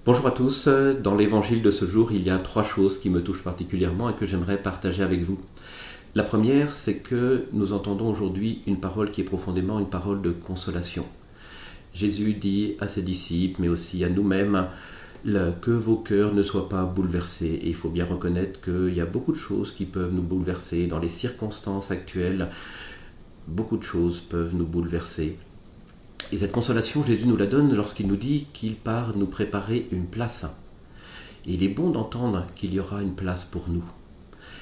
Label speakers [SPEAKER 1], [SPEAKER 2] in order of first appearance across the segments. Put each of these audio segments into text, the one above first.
[SPEAKER 1] Bonjour à tous, dans l'évangile de ce jour, il y a 3 choses qui me touchent particulièrement et que j'aimerais partager avec vous. La première, c'est que nous entendons aujourd'hui une parole qui est profondément une parole de consolation. Jésus dit à ses disciples, mais aussi à nous-mêmes, que vos cœurs ne soient pas bouleversés. Et il faut bien reconnaître qu'il y a beaucoup de choses qui peuvent nous bouleverser dans les circonstances actuelles. Beaucoup de choses peuvent nous bouleverser. Et cette consolation, Jésus nous la donne lorsqu'il nous dit qu'il part nous préparer une place. Et il est bon d'entendre qu'il y aura une place pour nous.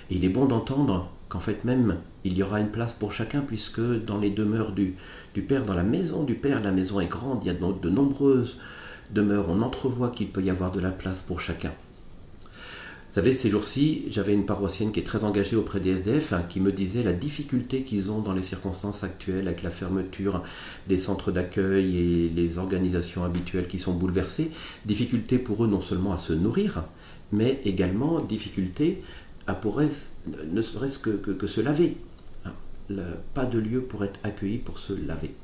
[SPEAKER 1] Et il est bon d'entendre qu'en fait même, il y aura une place pour chacun, puisque dans les demeures du Père, dans la maison du Père, la maison est grande, il y a de nombreuses demeures, on entrevoit qu'il peut y avoir de la place pour chacun. Vous savez, ces jours-ci, j'avais une paroissienne qui est très engagée auprès des SDF, qui me disait la difficulté qu'ils ont dans les circonstances actuelles avec la fermeture des centres d'accueil et les organisations habituelles qui sont bouleversées. Difficulté pour eux non seulement à se nourrir, mais également difficulté à ne serait-ce que se laver. Pas de lieu pour être accueilli pour se laver.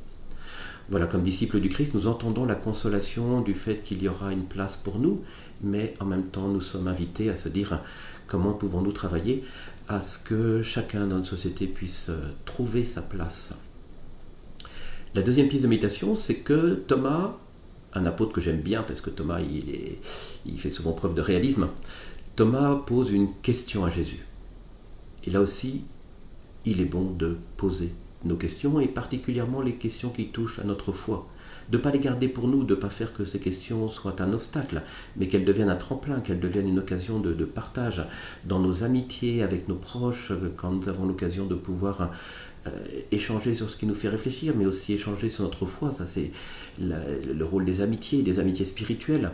[SPEAKER 1] Voilà, comme disciples du Christ, nous entendons la consolation du fait qu'il y aura une place pour nous, mais en même temps, nous sommes invités à se dire comment pouvons-nous travailler à ce que chacun dans notre société puisse trouver sa place. La deuxième piste de méditation, c'est que Thomas, un apôtre que j'aime bien parce que Thomas, il fait souvent preuve de réalisme, Thomas pose une question à Jésus. Et là aussi, il est bon de poser nos questions, et particulièrement les questions qui touchent à notre foi. De ne pas les garder pour nous, de ne pas faire que ces questions soient un obstacle, mais qu'elles deviennent un tremplin, qu'elles deviennent une occasion de partage dans nos amitiés avec nos proches, quand nous avons l'occasion de pouvoir échanger sur ce qui nous fait réfléchir, mais aussi échanger sur notre foi. Ça, c'est le rôle des amitiés spirituelles,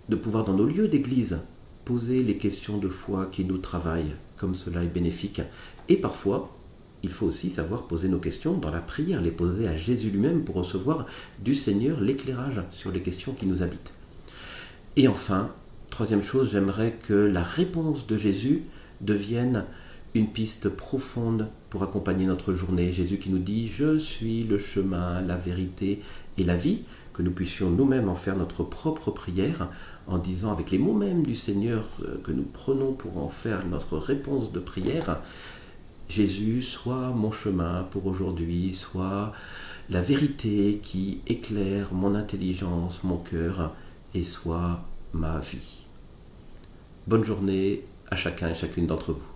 [SPEAKER 1] de pouvoir dans nos lieux d'église poser les questions de foi qui nous travaillent, comme cela est bénéfique. Et parfois, il faut aussi savoir poser nos questions dans la prière, les poser à Jésus lui-même pour recevoir du Seigneur l'éclairage sur les questions qui nous habitent. Et enfin, troisième chose, j'aimerais que la réponse de Jésus devienne une piste profonde pour accompagner notre journée. Jésus qui nous dit « Je suis le chemin, la vérité et la vie », que nous puissions nous-mêmes en faire notre propre prière, en disant avec les mots mêmes du Seigneur que nous prenons pour en faire notre réponse de prière, Jésus, sois mon chemin pour aujourd'hui, sois la vérité qui éclaire mon intelligence, mon cœur, et sois ma vie. Bonne journée à chacun et chacune d'entre vous.